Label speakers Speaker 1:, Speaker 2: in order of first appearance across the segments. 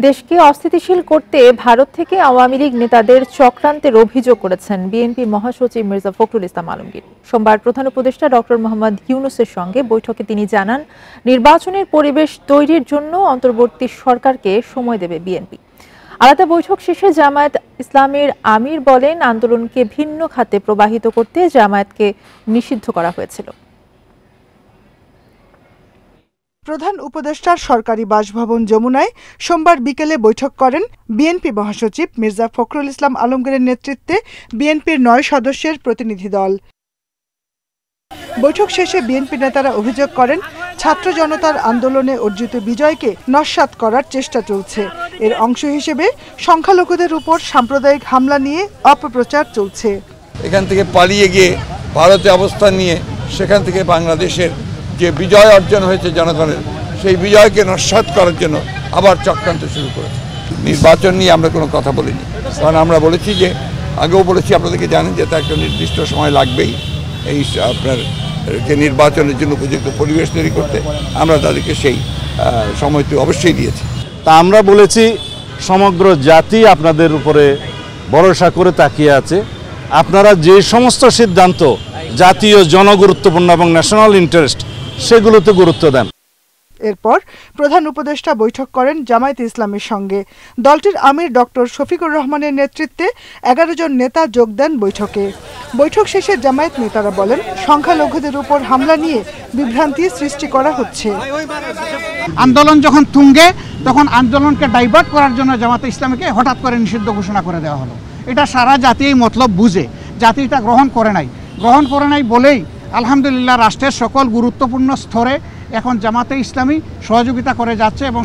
Speaker 1: দেশকে অস্থিতিশীল করতে ভারত থেকে আওয়ামী লীগ নেতাদের চক্রান্তের অভিযোগ করেছেন বিএনপি মহাসচিব মির্জা ফখরুল ইসলাম আলমগীর। সোমবার প্রধান উপদেষ্টা ডক্টর মোহাম্মদ ইউনূসের সঙ্গে বৈঠকে তিনি জানান, নির্বাচনের পরিবেশ তৈরির জন্য অন্তর্বর্তী সরকারকে সময় দেবে বিএনপি। আলাদা বৈঠক শেষে জামায়াত ইসলামের আমির বলেন, আন্দোলনকে ভিন্ন খাতে প্রবাহিত করতে জামায়াতকে নিষিদ্ধ করা হয়েছিল।
Speaker 2: প্রধান উপদেষ্টার সরকারি বাসভবন যমুনায় সোমবার বিকেলে বৈঠক করেন বিএনপি মহাসচিব মির্জা ফখরুল ইসলাম আলমগীরের নেতৃত্বে বিএনপির ৯ সদস্যের প্রতিনিধি দল। বৈঠক শেষে বিএনপি নেতারা অভিযোগ করেন, ছাত্র জনতার আন্দোলনে অর্জিত বিজয়কে নস্যাৎ করার চেষ্টা চলছে। এর অংশ হিসেবে সংখ্যালঘুদের উপর সাম্প্রদায়িক হামলা নিয়ে অপপ্রচার চলছে।
Speaker 3: এখান থেকে পালিয়ে গিয়ে ভারতে অবস্থান নিয়ে সেখান থেকে বাংলাদেশের যে বিজয় অর্জন হয়েছে জনগণের, সেই বিজয়কে নস্যাৎ করার জন্য আবার চক্রান্ত শুরু করেছে। নির্বাচন নিয়ে আমরা কোনো কথা বলিনি, কারণ আমরা বলেছি যে, আগেও বলেছি, আপনাদেরকে জানেন যে তা একটা নির্দিষ্ট সময় লাগবেই এই আপনার যে নির্বাচনের জন্য উপযুক্ত পরিবেশ তৈরি করতে। আমরা তাদেরকে সেই সময়টি অবশ্যই দিয়েছি।
Speaker 4: তা আমরা বলেছি, সমগ্র জাতি আপনাদের উপরে ভরসা করে তাকিয়ে আছে। আপনারা যে সমস্ত সিদ্ধান্ত জাতীয় জনগুরুত্বপূর্ণ এবং ন্যাশনাল ইন্টারেস্ট, সেগুলোতে গুরুত্ব দেন।
Speaker 2: এরপর প্রধান উপদেষ্টা বৈঠক করেন জামায়াত ইসলামের সঙ্গে। দলটির আমির ডক্টর শফিকুর রহমানের নেতৃত্বে 11 জন নেতা যোগ দেন বৈঠকে। বৈঠক শেষে জামায়াত নেতারা বলেন, সংখ্যালঘুদের উপর হামলা নিয়ে বিভ্রান্তি সৃষ্টি করা হচ্ছে।
Speaker 5: আন্দোলন যখন তুঙ্গে, তখন আন্দোলনকে ডাইভার্ট করার জন্য জামায়াত ইসলামীকে হঠাৎ করে নিষিদ্ধ ঘোষণা করে দেওয়া হলো। এটা সারা জাতি এই মতলব বুঝে, জাতি এটা গ্রহণ করে নাই বলেই আলহামদুলিল্লাহ রাষ্ট্রের সকল গুরুত্বপূর্ণ স্তরে এখন জামাতে ইসলামী সহযোগিতা করে যাচ্ছে এবং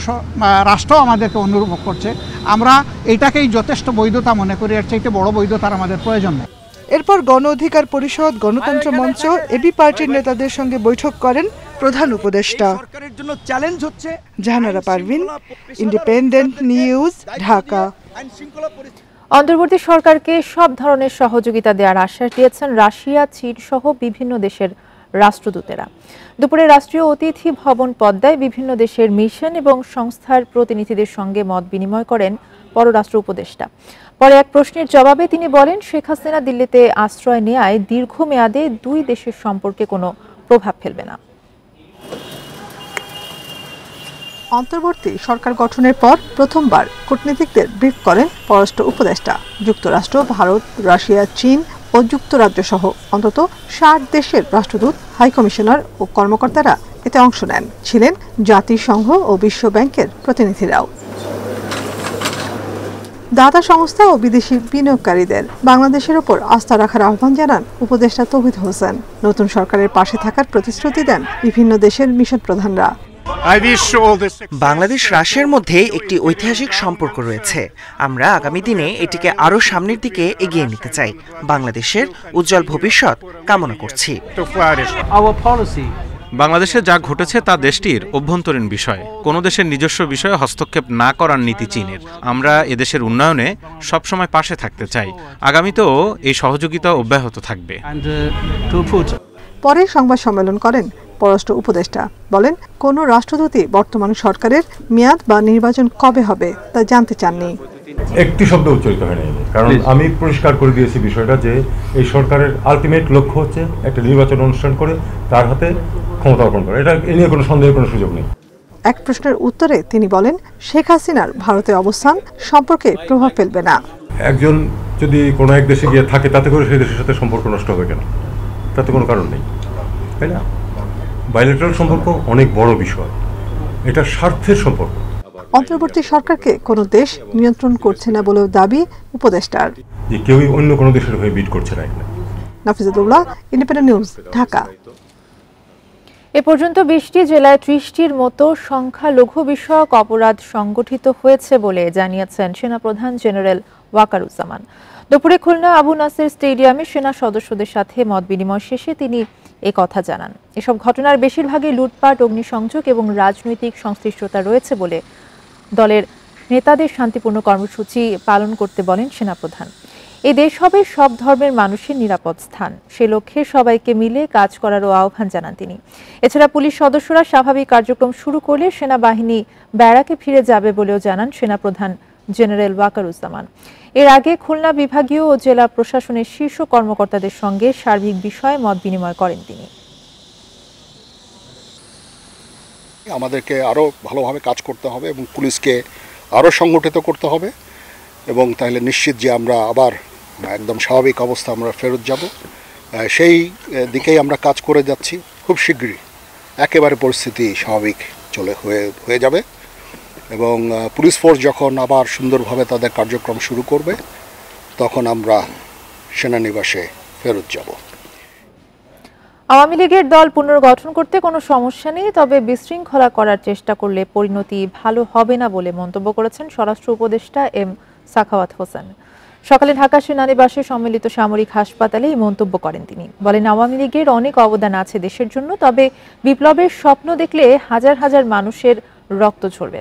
Speaker 5: রাষ্ট্র আমাদেরকে অনুভব করছে। আমরা এটাকেই যথেষ্ট বৈধতা মনে করি, এর চাইতে বড় বৈধতার আমাদের প্রয়োজন নেই।
Speaker 2: এরপর গণ অধিকার পরিষদ, গণতন্ত্র মঞ্চ, এবি পার্টির নেতাদের সঙ্গে বৈঠক করেন প্রধান উপদেষ্টা।
Speaker 6: সরকারের জন্য চ্যালেঞ্জ হচ্ছে।
Speaker 2: Jahanara Parvin, independent news, Dhaka.
Speaker 1: অন্তর্বর্তী সরকারকে সব ধরনের সহযোগিতা দেওয়ার আশ্বাস দিয়েছেন রাশিয়া, চীন সহ বিভিন্ন দেশের রাষ্ট্রদূতেরা। দুপুরে রাষ্ট্রীয় অতিথি ভবন পদ্মায় বিভিন্ন দেশের মিশন এবং সংস্থার প্রতিনিধিদের সঙ্গে মত বিনিময় করেন পররাষ্ট্র উপদেষ্টা। পরে এক প্রশ্নের জবাবে তিনি বলেন, শেখ হাসিনা দিল্লিতে আশ্রয় নেয়ায় দীর্ঘমেয়াদে দুই দেশের সম্পর্কে কোনো প্রভাব ফেলবে না।
Speaker 2: অন্তর্বর্তী সরকার গঠনের পর প্রথমবার কূটনীতিকদের ব্রিফ করেন পররাষ্ট্র উপদেষ্টা। যুক্তরাষ্ট্র, ভারত, রাশিয়া, চীন ও যুক্তরাজ্য সহ অন্তত 60 দেশের রাষ্ট্রদূত, হাইকমিশনার ও কর্মকর্তারা এতে অংশ নেন। ছিলেন জাতিসংঘ ও বিশ্ব ব্যাংকের প্রতিনিধিরাও। দাতা সংস্থা ও বিদেশি বিনিয়োগকারীদের বাংলাদেশের ওপর আস্থা রাখার আহ্বান জানান উপদেষ্টা তৌহিদ হোসেন। নতুন সরকারের পাশে থাকার প্রতিশ্রুতি দেন বিভিন্ন দেশের মিশন প্রধানরা।
Speaker 7: বাংলাদেশ রাশিয়ার মধ্যে একটি ঐতিহাসিক সম্পর্ক রয়েছে। আমরা আগামী দিনে এটিকে আরও সামনের দিকে এগিয়ে নিতে চাই। বাংলাদেশের উজ্জ্বল ভবিষ্যৎ কামনা করছি।
Speaker 8: বাংলাদেশে যা ঘটেছে তা দেশটির অভ্যন্তরীণ বিষয়। কোনো দেশের নিজস্ব বিষয়ে হস্তক্ষেপ না করার নীতি চীনের। আমরা এদেশের উন্নয়নে সবসময় পাশে থাকতে চাই। আগামীতেও এই সহযোগিতা অব্যাহত থাকবে।
Speaker 2: পরে সংবাদ সম্মেলন করেন পররাষ্ট্র উপদেষ্টা। বলেন, কোন রাষ্ট্রদূতই বর্তমান সরকারের মেয়াদ বা নির্বাচন কবে হবে তা জানতে চাননি।
Speaker 9: একটি শব্দ উচ্চারিত হয়নি, কারণ আমি পরিষ্কার করে দিয়েছি বিষয়টা যে এই সরকারের আলটিমেট লক্ষ্য হচ্ছে একটা নির্বাচন অনুষ্ঠান করে তার হাতে ক্ষমতা অর্পণ করা। এটা এ নিয়ে কোনো সন্দেহের কোনো সুযোগ নেই।
Speaker 2: এক প্রশ্নের উত্তরে তিনি বলেন, শেখ হাসিনার ভারতে অবস্থান সম্পর্কে প্রভাব ফেলবে না।
Speaker 9: একজন যদি কোনো এক দেশে গিয়ে থাকে, তাতে করে সেই দেশের সাথে সম্পর্ক নষ্ট হবে কেন? তাতে কোনো কারণ নেই, তাই না? বাইলেটারাল সম্পর্ক অনেক বড় বিষয়, এটা স্বার্থের সম্পর্ক।
Speaker 2: অন্তর্বর্তী সরকারকে কোনো দেশ নিয়ন্ত্রণ করছে না বলেও দাবি উপদেষ্টার।
Speaker 9: যে কেউই অন্য কোনো দেশের হয়ে বিট করছে না।
Speaker 2: নাফিজাতুল্লাহ, ইন্ডিপেন্ডেন্ট নিউজ, ঢাকা।
Speaker 1: এ পর্যন্ত 20টি জেলায় 30টির মতো সংখ্যালঘু বিষয়ক অপরাধ সংগঠিত হয়েছে বলে জানিয়েছেন সেনাপ্রধান জেনারেল ওয়াকারুজ্জামান। দুপুরে খুলনা আবু নাসের স্টেডিয়ামে সেনা সদস্যদের সাথে মত বিনিময় শেষে তিনি এ কথা জানান। এসব ঘটনার বেশিরভাগই লুটপাট, অগ্নিসংযোগ এবং রাজনৈতিক সংশ্লিষ্টতা রয়েছে বলে দলের নেতাদের শান্তিপূর্ণ কর্মসূচি পালন করতে বলেন সেনাপ্রধান। এই দেশ হবে সব ধর্মের মানুষের নিরাপদ স্থান, সে লক্ষ্যে সবাইকে মিলে কাজ করারও আহ্বান জানান তিনি। এছাড়া পুলিশ সদস্যরা স্বাভাবিক কার্যক্রম শুরু করলে সেনাবাহিনী ব্যারাকে ফিরে যাবে বলেও জানান সেনাপ্রধান জেনারেল ওয়াকারুজ্জামান। এর আগে খুলনা বিভাগীয় ও জেলা প্রশাসনের শীর্ষ কর্মকর্তাদের সঙ্গে সার্বিক বিষয়ে মত বিনিময় করেন তিনি।
Speaker 6: আমাদেরকে আরও ভালোভাবে কাজ করতে হবে এবং পুলিশকে আরও সংগঠিত করতে হবে, এবং তাহলে নিশ্চিত যে আমরা আবার একদম স্বাভাবিক অবস্থা আমরা ফেরত যাব। সেই দিকেই আমরা কাজ করে যাচ্ছি। খুব শীঘ্রই একেবারে পরিস্থিতি স্বাভাবিক হয়ে যাবে এবং পুলিশ ফোর্স যখন আবার সুন্দরভাবে তাদের কার্যক্রম শুরু করবে তখন আমরা সেনানিবাসে ফেরত যাব।
Speaker 1: আওয়ামী লীগের দল পুনর্গঠন করতে কোনো সমস্যা নেই, তবে বিশৃঙ্খলা করার চেষ্টা করলে পরিণতি ভালো হবে না বলে মন্তব্য করেছেন স্বরাষ্ট্র উপদেষ্টা এম সাখাওয়াত হোসেন। সকালে ঢাকা সেনানিবাসে সম্মিলিত সামরিক হাসপাতালে এই মন্তব্য করেন তিনি। বলেন, আওয়ামী লীগের অনেক অবদান আছে দেশের জন্য, তবে বিপ্লবের স্বপ্ন দেখলে হাজার হাজার মানুষের রক্ত ঝরবে।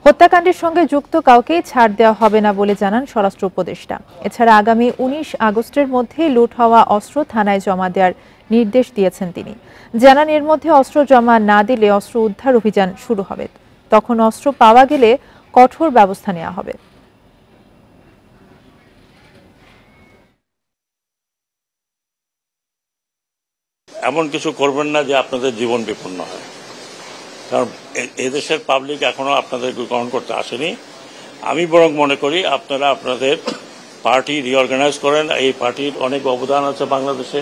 Speaker 1: হত্যাকাণ্ডের সঙ্গে যুক্ত কাউকেই ছাড় দেওয়া হবে না বলে জানান স্বরাষ্ট্র উপদেষ্টা। এছাড়া আগামী 19 আগস্টের মধ্যে লুট হওয়া অস্ত্র থানায় জমা দেওয়ার নির্দেশ দিয়েছেন তিনি। জানান, এর মধ্যে অস্ত্র জমা না দিলে অস্ত্র উদ্ধার অভিযান শুরু হবে, তখন অস্ত্র পাওয়া গেলে কঠোর ব্যবস্থা নেওয়া হবে।
Speaker 10: এমন কিছু করবেন না যে আপনাদের জীবন বিপন্ন হয়, কারণ এদেশের পাবলিক এখনো আপনাদের গ্রহণ করতে আসেনি। আমি বরং মনে করি আপনারা আপনাদের পার্টি রিঅর্গানাইজ করেন। এই পার্টির অনেক অবদান আছে বাংলাদেশে,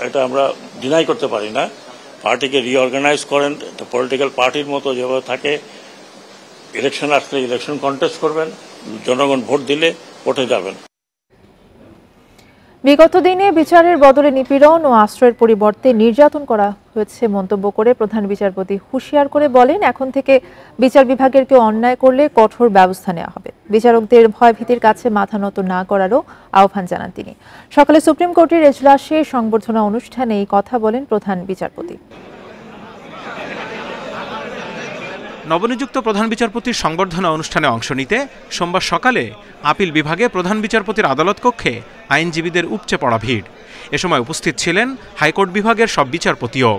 Speaker 10: এটা আমরা ডিনাই করতে পারি না। পার্টিকে রিঅর্গানাইজ করেন, পলিটিক্যাল পার্টির মতো যেভাবে থাকে, ইলেকশন আসলে ইলেকশন কন্টেস্ট করবেন, জনগণ ভোট দিলে ভোটে যাবেন।
Speaker 1: বিগত দিনে বিচারের বদলে নিপীড়ন ও আশ্রয়ের পরিবর্তে নির্যাতন করা হয়েছে মন্তব্য করে প্রধান বিচারপতি হুঁশিয়ার করে বলেন, এখন থেকে বিচার বিভাগের কেউ অন্যায় করলে কঠোর ব্যবস্থা নেওয়া হবে। বিচারকদের ভয়ভীতির কাছে মাথা নত না করারও আহ্বান জানান তিনি। সকালে সুপ্রিম কোর্টের এজলাসে সংবর্ধনা অনুষ্ঠানে এই কথা বলেন প্রধান বিচারপতি।
Speaker 8: নবনিযুক্ত প্রধান বিচারপতির সংবর্ধনা অনুষ্ঠানে অংশ নিতে সোমবার সকালে আপিল বিভাগে প্রধান বিচারপতির আদালত কক্ষে আইনজীবীদের উপচে পড়া ভিড়। এ সময় উপস্থিত ছিলেন হাইকোর্ট বিভাগের সব বিচারপতিও।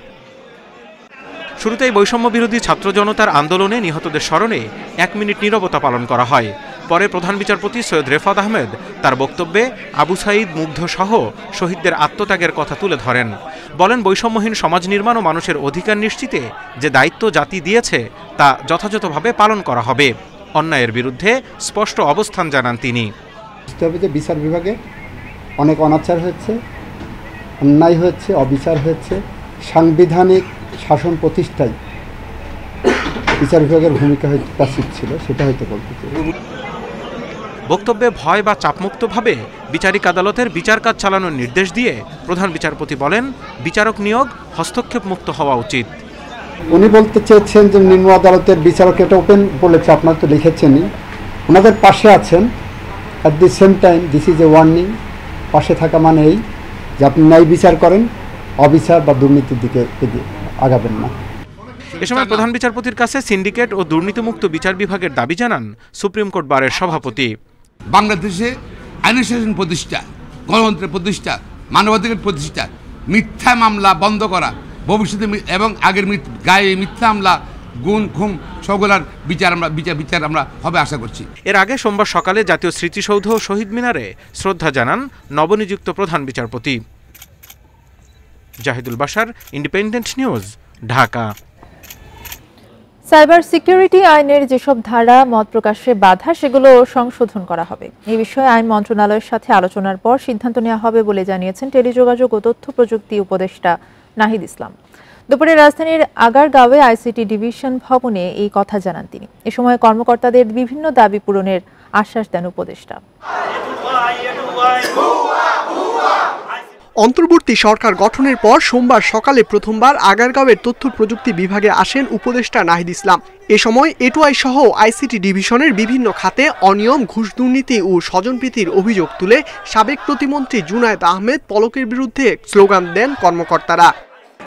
Speaker 8: শুরুতেই বৈষম্য বিরোধী ছাত্র জনতার আন্দোলনে নিহতদের স্মরণে 1 মিনিট নীরবতা পালন করা হয়। পরে প্রধান বিচারপতি সৈয়দ রেফাত আহমেদ তার বক্তব্যে আবু সাঈদ মুগ্ধ সহ শহীদদের আত্মত্যাগের কথা তুলে ধরেন। বলেন, বৈষম্যহীন সমাজ নির্মাণ ও মানুষের অধিকার নিশ্চিতে যে দায়িত্ব জাতি দিয়েছে তা যথাযথভাবে পালন করা হবে। অন্যায়ের বিরুদ্ধে স্পষ্ট অবস্থান জানান তিনি।
Speaker 11: বিচার বিভাগে অনেক অনাচার হয়েছে, অন্যায় হয়েছে, অবিচার হয়েছে। সাংবিধানিক শাসন প্রতিষ্ঠায় বিচার বিভাগের ভূমিকা হয়তো প্যাসিভ ছিল, সেটা হয়তো বলতে চাই।
Speaker 8: বক্তব্যে ভয় বা চাপমুক্তভাবে বিচারিক আদালতের বিচার কাজ চালানোর নির্দেশ দিয়ে প্রধান বিচারপতি বলেন, বিচারক নিয়োগ হস্তক্ষেপ মুক্ত হওয়া উচিত।
Speaker 11: উনি বলতে চেয়েছেন যে নিম্ন আদালতের বিচারক, এটা ওপেন বলেছে, আপনারা তো লিখেছেনই, ওনাদের পাশে আছেন। At the same time this is a warning. পাশে থাকা মানে এই যে আপনি ন্যায় বিচার করেন, অবিচার বা দুর্নীতির দিকে আগাবেন না।
Speaker 8: এ সময় প্রধান বিচারপতির কাছে সিন্ডিকেট ও দুর্নীতিমুক্ত বিচার বিভাগের দাবি জানান সুপ্রিম কোর্ট বারের সভাপতি।
Speaker 12: বাংলাদেশে আইনের শাসন প্রতিষ্ঠা, গণতন্ত্রের প্রতিষ্ঠা, মানবাধিকার প্রতিষ্ঠা, মিথ্যা মামলা বন্ধ করা, ভবিষ্যতে এবং আগের গায়ে মিথ্যা মামলা, গুণ খুম সবগুলার বিচার আমরা হবে আশা করছি।
Speaker 8: এর আগে সোমবার সকালে জাতীয় স্মৃতিসৌধ ও শহীদ মিনারে শ্রদ্ধা জানান নবনিযুক্ত প্রধান বিচারপতি। Zahidul Bashar, independent news, Dhaka.
Speaker 1: Cyber security আইনের যেসব ধারা মত প্রকাশে বাধা, সেগুলো সংশোধন করা হবে। এই বিষয়ে আইন মন্ত্রণালয়ের সাথে আলোচনার পর সিদ্ধান্ত নেওয়া হবে বলে জানিয়েছেন টেলিযোগাযোগ ও তথ্য প্রযুক্তি উপদেষ্টা নাহিদ ইসলাম। দুপুরে রাজধানীর আগারগাঁওয়ে আইসিটি ডিভিশন ভবনে এই কথা জানান তিনি। এ সময় কর্মকর্তাদের বিভিন্ন দাবি পূরণের আশ্বাস দেন উপদেষ্টা।
Speaker 2: অন্তর্বর্তী সরকার গঠনের পর সোমবার সকালে প্রথমবার আগারগাঁওয়ের তথ্য প্রযুক্তি বিভাগে আসেন উপদেষ্টা নাহিদ ইসলাম। এ সময় এটুআই সহ আইসিটি ডিভিশনের বিভিন্ন খাতে অনিয়ম, ঘুষ, দুর্নীতি ও স্বজনপ্রীতির অভিযোগ তুলে সাবেক প্রতিমন্ত্রী জুনায়েদ আহমেদ পলকের বিরুদ্ধে স্লোগান দেন কর্মকর্তারা।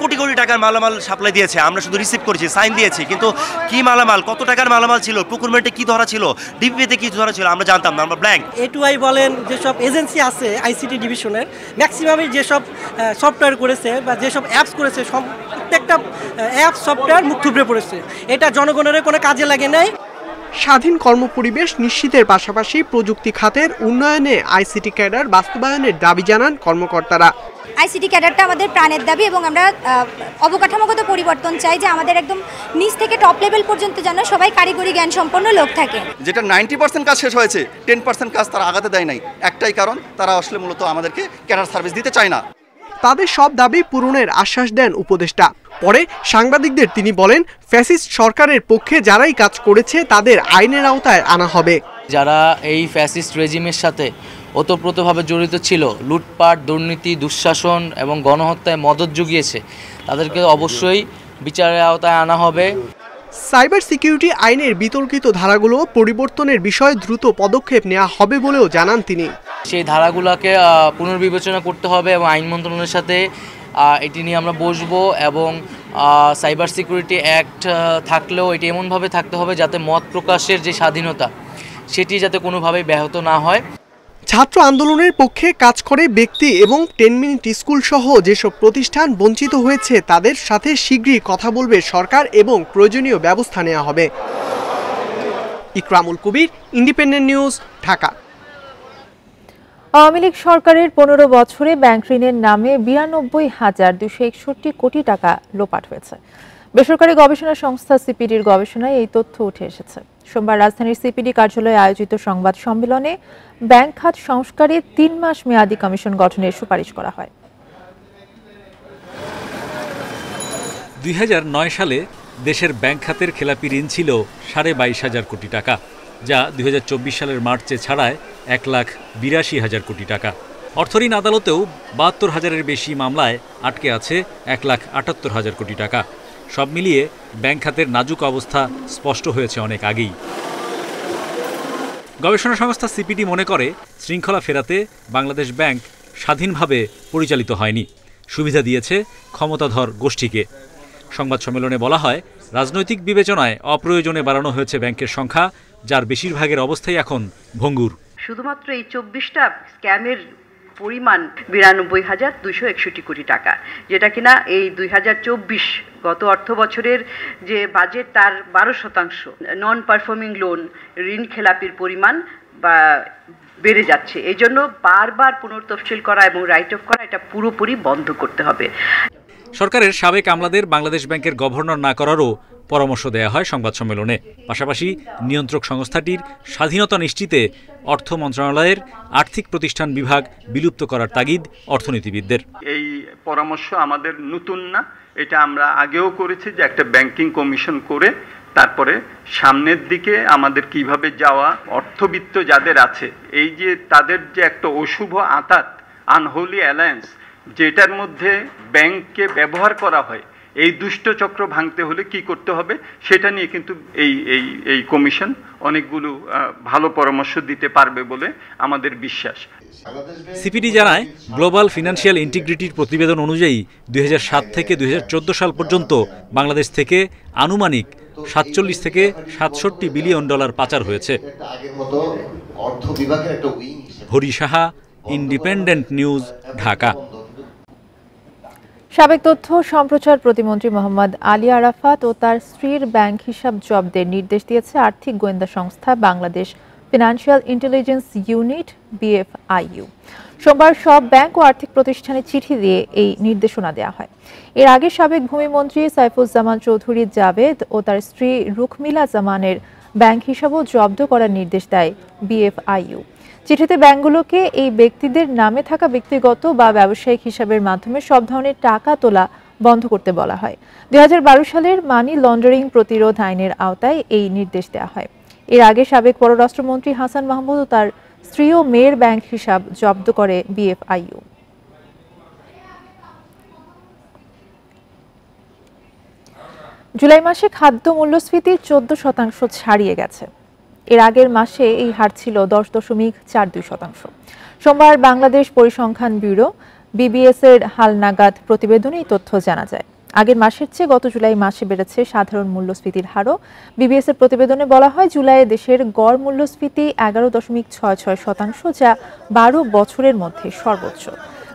Speaker 13: কোটি কোটি টাকার মালামাল সাপ্লাই দিয়েছে, আমরা শুধু রিসিভ করেছি, সাইন দিয়েছি, কিন্তু কি মালামাল, কত টাকার মালামাল ছিল, প্রকুরমেন্টে কি ধরা ছিল, ডিপিপিতে কি ধরা ছিল আমরা জানতাম না, আমরা ব্ল্যাঙ্ক।
Speaker 14: A2I বলেন, যেসব এজেন্সি আছে আইসিটি ডিভিশনের ম্যাক্সিমামই যেসব সফটওয়্যার করেছে বা যেসব অ্যাপস করেছে, প্রত্যেকটা অ্যাপ সফটওয়্যার মুখ থুবড়ে পড়েছে। এটা জনগণের কোনো কাজে লাগে নাই।
Speaker 2: স্বাধীন কর্মপরিবেশ নিশ্চিতের পাশাপাশি প্রযুক্তি খাতের উন্নয়নে আইসিটি ক্যাডার বাস্তবায়নের দাবি জানান কর্মকর্তারা।
Speaker 15: আইসিটি ক্যাডারটা আমাদের প্রাণের দাবি এবং আমরা অবকাঠামোগত পরিবর্তন চাই, যে আমাদের একদম নিচ থেকে টপ লেভেল পর্যন্ত যেন সবাই কারিগরি জ্ঞান সম্পন্ন লোক থাকে।
Speaker 16: যেটা 90% কাজ শেষ হয়েছে, 10% কাজ তারা আগাতে দেয় নাই। একটাই কারণ, তারা আসলে মূলত আমাদেরকে ক্যাডার সার্ভিস দিতে চায় না।
Speaker 2: তাদের সব দাবি পূরণের আশ্বাস দেন উপদেষ্টা। পরে সাংবাদিকদের তিনি বলেন, ফ্যাসিস্ট সরকারের পক্ষে যারাই কাজ করেছে তাদের আইনের আওতায় আনা হবে।
Speaker 17: যারা এই ফ্যাসিস্ট রেজিমের সাথে ওতপ্রোতভাবে জড়িত ছিল, লুটপাট, দুর্নীতি, দুঃশাসন এবং গণহত্যায় মদত জুগিয়েছে, তাদেরকে অবশ্যই বিচারের আওতায় আনা হবে।
Speaker 2: সাইবার সিকিউরিটি আইনের বিতর্কিত ধারাগুলো পরিবর্তনের বিষয়ে দ্রুত পদক্ষেপ নেওয়া হবে বলেও জানান তিনি।
Speaker 17: সেই ধারাগুলোকে পুনর্বিবেচনা করতে হবে এবং আইন মন্ত্রণালয়ের সাথে এটি নিয়ে আমরা বসবো এবং সাইবার সিকিউরিটি অ্যাক্ট থাকলেও এটি এমনভাবে থাকতে হবে যাতে মত প্রকাশের যে স্বাধীনতা সেটি যাতে কোনোভাবেই ব্যাহত না হয়।
Speaker 2: ছাত্র আন্দোলনের পক্ষে কাজ করে ব্যক্তি এবং 10 মিনিট স্কুল সহ যেসব প্রতিষ্ঠান বঞ্চিত হয়েছে তাদের সাথে শীঘ্রই কথা বলবে সরকার এবং প্রয়োজনীয় ব্যবস্থা নেওয়া হবে। ইকরামুল কবির, ইন্ডিপেন্ডেন্ট নিউজ, ঢাকা।
Speaker 1: আওয়ামী লীগ সরকারের 15 বছরে ব্যাংক ঋণের নামে 92,261 কোটি টাকা লোপাট হয়েছে। বেসরকারি গবেষণা সংস্থা সিপিডির গবেষণায় এই তথ্য উঠে এসেছে। সোমবার রাজধানীর সিপিডি কার্যালয়ে আয়োজিত সংবাদ সম্মেলনে ব্যাংক খাত সংস্কারে 3 মাস মেয়াদী কমিশন গঠনের সুপারিশ করা হয়।
Speaker 18: 2009 সালে দেশের ব্যাংক খাতের খেলাপি ঋণ ছিল 22,500 কোটি টাকা, যা 2024 সালের মার্চে ছাড়ায় 1,82,000 কোটি টাকা। অর্থঋণ আদালতেও 72,000-এর বেশি মামলায় আটকে আছে 1,78,000 কোটি টাকা। সব মিলিয়ে ব্যাংক খাতের নাজুক অবস্থা স্পষ্ট হয়েছে অনেক আগেই। গবেষণা সংস্থা সিপিডি মনে করে, শৃঙ্খলা ফেরাতে বাংলাদেশ ব্যাংক স্বাধীনভাবে পরিচালিত হয়নি, সুবিধা দিয়েছে ক্ষমতাধর গোষ্ঠীকে। সংবাদ সম্মেলনে বলা হয়, রাজনৈতিক বিবেচনায় অপ্রয়োজনে বাড়ানো হয়েছে ব্যাংকের সংখ্যা, যার বেশিরভাগের অবস্থাই এখন ভঙ্গুর।
Speaker 19: শুধুমাত্র এই 24টা স্ক্যামের পরিমাণ 92,261 কোটি টাকা, যেটা কিনা এই 2024 গত অর্থ বছরের যে বাজেট তার 12%। নন পারফর্মিং লোন, ঋণ খেলাপির পরিমাণ বেড়ে যাচ্ছে। এই জন্য বারবার পুনর্তফসিল করা এবং রাইট অফ করা এটা পুরোপুরি বন্ধ করতে হবে।
Speaker 18: সরকারের সাবেক আমলাদের বাংলাদেশ ব্যাংকের গভর্নর না করারও পরামর্শ দেয়া হয় সংবাদ সম্মেলনে। পাশাপাশি নিয়ন্ত্রক সংস্থাটির স্বাধীনতা নিশ্চিতে অর্থ মন্ত্রণালয়ের আর্থিক প্রতিষ্ঠান বিভাগ বিলুপ্ত করার তাগিদ অর্থনীতিবিদদের।
Speaker 20: এই পরামর্শ আমাদের নতুন না, এটা আমরা আগেও করেছি যে একটা ব্যাংকিং কমিশন করে তারপরে সামনের দিকে আমাদের কিভাবে যাওয়া, অর্থবিত্ত যাদের আছে, এই যে তাদের যে একটা অশুভ আঁতাত, আনহোলি অ্যালায়েন্স, যেটার মধ্যে ব্যাংককে ব্যবহার করা হয়, এই দুষ্ট চক্র ভাঙতে হলে কি করতে হবে সেটা নিয়ে কিন্তু এই কমিশন অনেকগুলো ভালো পরামর্শ দিতে পারবে বলে আমাদের বিশ্বাস।
Speaker 18: সিপিডি জানায়, গ্লোবাল ফিনান্সিয়াল ইন্টিগ্রিটির প্রতিবেদন অনুযায়ী 2007 থেকে 2014 সাল পর্যন্ত বাংলাদেশ থেকে আনুমানিক 47 থেকে 67 বিলিয়ন ডলার পাচার হয়েছে। Hari Saha, independent news, Dhaka.
Speaker 1: সাবেক তথ্য সম্প্রচার প্রতিমন্ত্রী মোহাম্মদ আলী আরাফাত ও তার স্ত্রীর ব্যাংক হিসাব জব্দের নির্দেশ দিয়েছে আর্থিক গোয়েন্দা সংস্থা Bangladesh financial intelligence unit BFIU। সোমবার সব ব্যাংক ও আর্থিক প্রতিষ্ঠানে চিঠি দিয়ে এই নির্দেশনা দেওয়া হয়। এর আগে সাবেক ভূমিমন্ত্রী সাইফুজ্জামান চৌধুরী জাভেদ ও তার স্ত্রী রুখমিলা জামানের ব্যাংক হিসাবও জব্দ করার নির্দেশ দেয় BFIU। চিঠিতে ব্যাংকগুলোকে এই ব্যক্তিদের নামে থাকা ব্যক্তিগত বা ব্যবসায়িক হিসাবের মাধ্যমে সব ধরনের টাকা তোলা বন্ধ করতে বলা হয়। 2012 সালের মানি লন্ডারিং প্রতিরোধ আইনের আওতায় এই নির্দেশ দেওয়া হয়। এর আগে সাবেক পররাষ্ট্রমন্ত্রী হাসান মাহমুদ ও তার স্ত্রী ও মেয়ের ব্যাংক হিসাব জব্দ করে BFIU। জুলাই মাসে খাদ্য মূল্যস্ফীতি 14% ছাড়িয়ে গেছে। এর আগের মাসে এই হার ছিল 10.42%। সোমবার বাংলাদেশ পরিসংখ্যান ব্যুরো BBS এর হালনাগাদ প্রতিবেদনে এই তথ্য জানা যায়। আগের মাসের চেয়ে গত জুলাই মাসে বেড়েছে সাধারণ মূল্যস্ফীতির হারও। বিবিএস এর প্রতিবেদনে বলা হয়, জুলাইয়ে দেশের গড় মূল্যস্ফীতি 11.66%, যা 12 বছরের মধ্যে সর্বোচ্চ।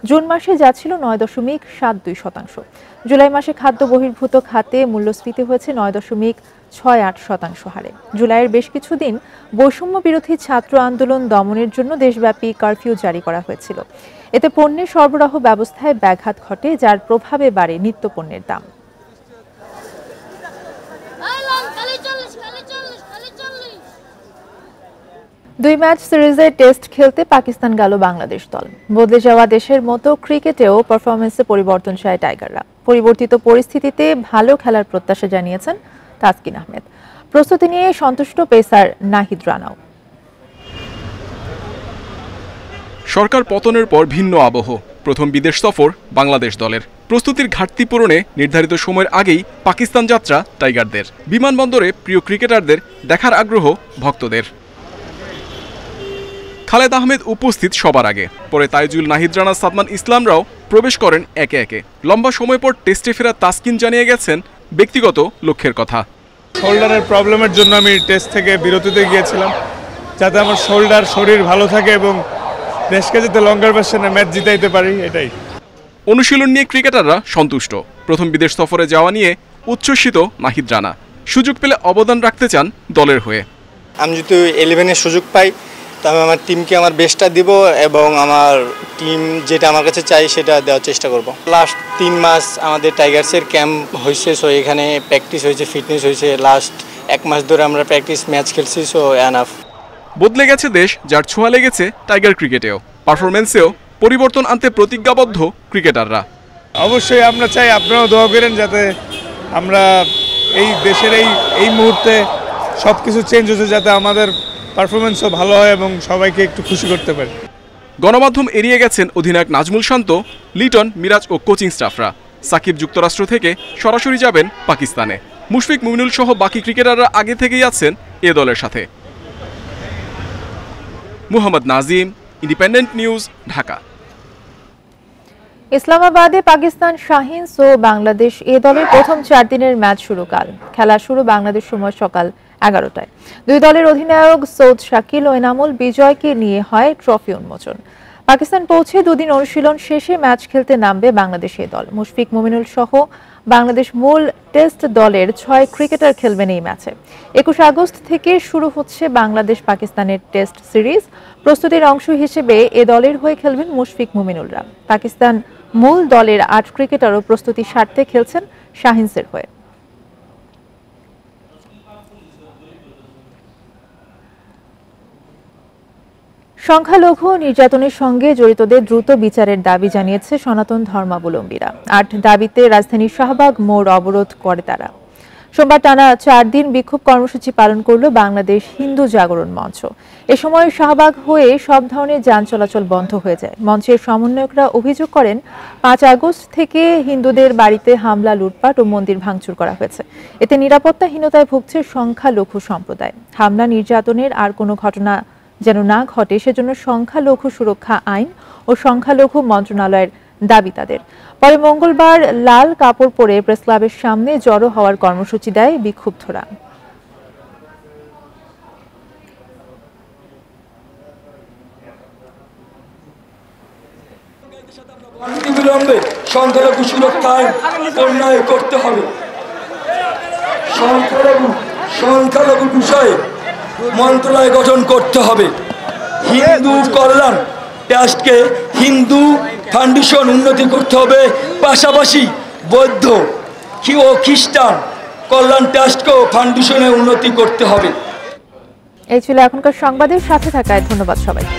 Speaker 1: জুন মাসে যা ছিল 9.72%। জুলাই মাসে খাদ্য বহির্ভূত খাতে মূল্যস্ফীতি হয়েছে 9.68% হারে। জুলাইয়ের বেশ কিছুদিন বৈষম্য বিরোধী ছাত্র আন্দোলন দমনের জন্য দেশব্যাপী কারফিউ জারি করা হয়েছিল। এতে পণ্যের সরবরাহ ব্যবস্থায় ব্যাঘাত ঘটে, যার প্রভাবে বাড়ে নিত্যপণ্যের দাম। 2 ম্যাচ সিরিজের টেস্ট খেলতে পাকিস্তান গেল বাংলাদেশ দল। বদলে যাওয়া দেশের মতো ক্রিকেটেও পারফরমেন্সে পরিবর্তন চায় টাইগাররা। পরিবর্তিত পরিস্থিতিতে ভালো খেলার প্রত্যাশা জানিয়েছেন তাসকিন আহমেদ। প্রস্তুতি নিয়ে সন্তুষ্ট পেসার নাহিদ রানাও।
Speaker 21: সরকার পতনের পর ভিন্ন আবহ। প্রথম বিদেশ সফর বাংলাদেশ দলের। প্রস্তুতির ঘাটতি পূরণে নির্ধারিত সময়ের আগেই পাকিস্তান যাত্রা টাইগারদের। বিমানবন্দরে প্রিয় ক্রিকেটারদের দেখার আগ্রহ ভক্তদের। খালেদ আহমেদ উপস্থিত সবার আগে, পরে তাইজুল, নাহিদ রানা, সাদমান ইসলামরাও প্রবেশ করেন একে একে। লম্বা সময় পর টেস্টে ফেরা তাসকিন জানিয়ে গেছেন ব্যক্তিগত লক্ষ্যের কথা।
Speaker 22: শোল্ডারের প্রবলেমের জন্য আমি টেস্ট থেকে বিরতিতে গিয়েছিলাম, যাতে আমার শরীর ভালো থাকে এবং দেশকে যাতে লঙ্গার ভার্সনে ম্যাচ জিতাইতে পারি, এটাই।
Speaker 21: অনুশীলন নিয়ে ক্রিকেটাররা সন্তুষ্ট। প্রথম বিদেশ সফরে যাওয়া নিয়ে উচ্ছ্বসিত নাহিদ রানা। সুযোগ পেলে অবদান রাখতে চান দলের হয়ে।
Speaker 23: আমি যদি 11-এর সুযোগ পাই, তবে আমার টিমকে আমার বেস্টটা দিব এবং আমার টিম যেটা আমার কাছে চাই সেটা দেওয়ার চেষ্টা করব। লাস্ট 3 মাস আমাদের টাইগার্সের ক্যাম্প হয়েছে, সো এখানে প্র্যাকটিস হয়েছে, ফিটনেস হয়েছে। লাস্ট 1 মাস ধরে আমরা প্র্যাকটিস ম্যাচ খেলছি, সো এনাফ।
Speaker 21: বদলে গেছে দেশ, যার ছোঁয়া লেগেছে টাইগার ক্রিকেটেও। পারফরমেন্সেও পরিবর্তন আনতে প্রতিজ্ঞাবদ্ধ ক্রিকেটাররা।
Speaker 22: অবশ্যই আমরা চাই আপনারাও দোয়া করেন যাতে আমরা এই দেশের এই মুহূর্তে সব কিছু চেঞ্জ হচ্ছে, যাতে আমাদের পারফরমেন্সও ভালো হয় এবং সবাইকে একটু খুশি করতে পারে।
Speaker 21: গণমাধ্যম এড়িয়ে গেছেন অধিনায়ক নাজমুল শান্ত, লিটন, মিরাজ ও কোচিং স্টাফরা। সাকিব যুক্তরাষ্ট্র থেকে সরাসরি যাবেন পাকিস্তানে। মুশফিক, মুমিনুল সহ বাকি ক্রিকেটাররা আগে থেকেই আছেন এ দলের সাথে। Muhammad Nazim, independent news, Dhaka.
Speaker 1: ইসলামাবাদে পাকিস্তান শাহিনস ও বাংলাদেশ এ দলের প্রথম 4 দিনের ম্যাচ শুরু কাল। খেলা শুরু বাংলাদেশ সময় সকাল 11টায়। 2 দলের অধিনায়ক সৌদ শাকিল ও এনামুল বিজয়কে নিয়ে হয় ট্রফি উন্মোচন। পাকিস্তান পৌঁছে 2 দিন অনুশীলন শেষে ম্যাচ খেলতে নামবে বাংলাদেশ এ দল। মুশফিক, মুমিনুল সহ বাংলাদেশ মূল টেস্ট দলের 6 ক্রিকেটার খেলবেন এই ম্যাচে। 21 আগস্ট থেকে শুরু হচ্ছে বাংলাদেশ পাকিস্তানের টেস্ট সিরিজ। প্রস্তুতির অংশ হিসেবে এ দলের হয়ে খেলবেন মুশফিক, মুমিনুলরা। পাকিস্তান মূল দলের 8 ক্রিকেটারও প্রস্তুতি সারতে খেলছেন শাহিনসের হয়ে। সংখ্যালঘু নির্যাতনের সঙ্গে জড়িতদের দ্রুত বিচারের দাবি জানিয়েছে সনাতন ধর্মাবলম্বীরা। 8 দাবিতে রাজধানীর শাহবাগ মোড় অবরোধ করে তারা। সোমবার টানা 4 দিন বিক্ষোভ কর্মসূচি পালন করল বাংলাদেশ হিন্দু জাগরণ মঞ্চ। এ সময় শাহবাগ হয়ে সব ধরনের যান চলাচল বন্ধ হয়ে যায়। মঞ্চের সমন্বয়করা অভিযোগ করেন, 5 আগস্ট থেকে হিন্দুদের বাড়িতে হামলা, লুটপাট ও মন্দির ভাঙচুর করা হয়েছে। এতে নিরাপত্তাহীনতায় ভুগছে সংখ্যালঘু সম্প্রদায়। হামলা, নির্যাতনের আর কোনো ঘটনা যেন না ঘটে, সেজন্য সংখ্যালঘু সুরক্ষা আইন ও সংখ্যালঘু মন্ত্রণালয়ের দাবি তাদের। পরে মঙ্গলবার লাল কাপড় পরে প্রেস ক্লাবের সামনে জড়ো হওয়ার কর্মসূচি দেয় বিক্ষুব্ধরা।
Speaker 24: অনতিবিলম্বে সংখ্যালঘু সুরক্ষা আইন প্রণয়ন করতে হবে। সংখ্যালঘু বিষয়ে মন্ত্রণালয় গঠন করতে হবে। হিন্দু কল্যাণ ট্রাস্টকে হিন্দু ফাউন্ডেশন উন্নতি করতে হবে, পাশাপাশি বৌদ্ধ ও খ্রিস্টান কল্যাণ ট্রাস্টকেও ফাউন্ডেশনে উন্নতি করতে হবে।
Speaker 1: এই ছিল এখনকার সংবাদের সাথে থাকায় ধন্যবাদ সবাইকে।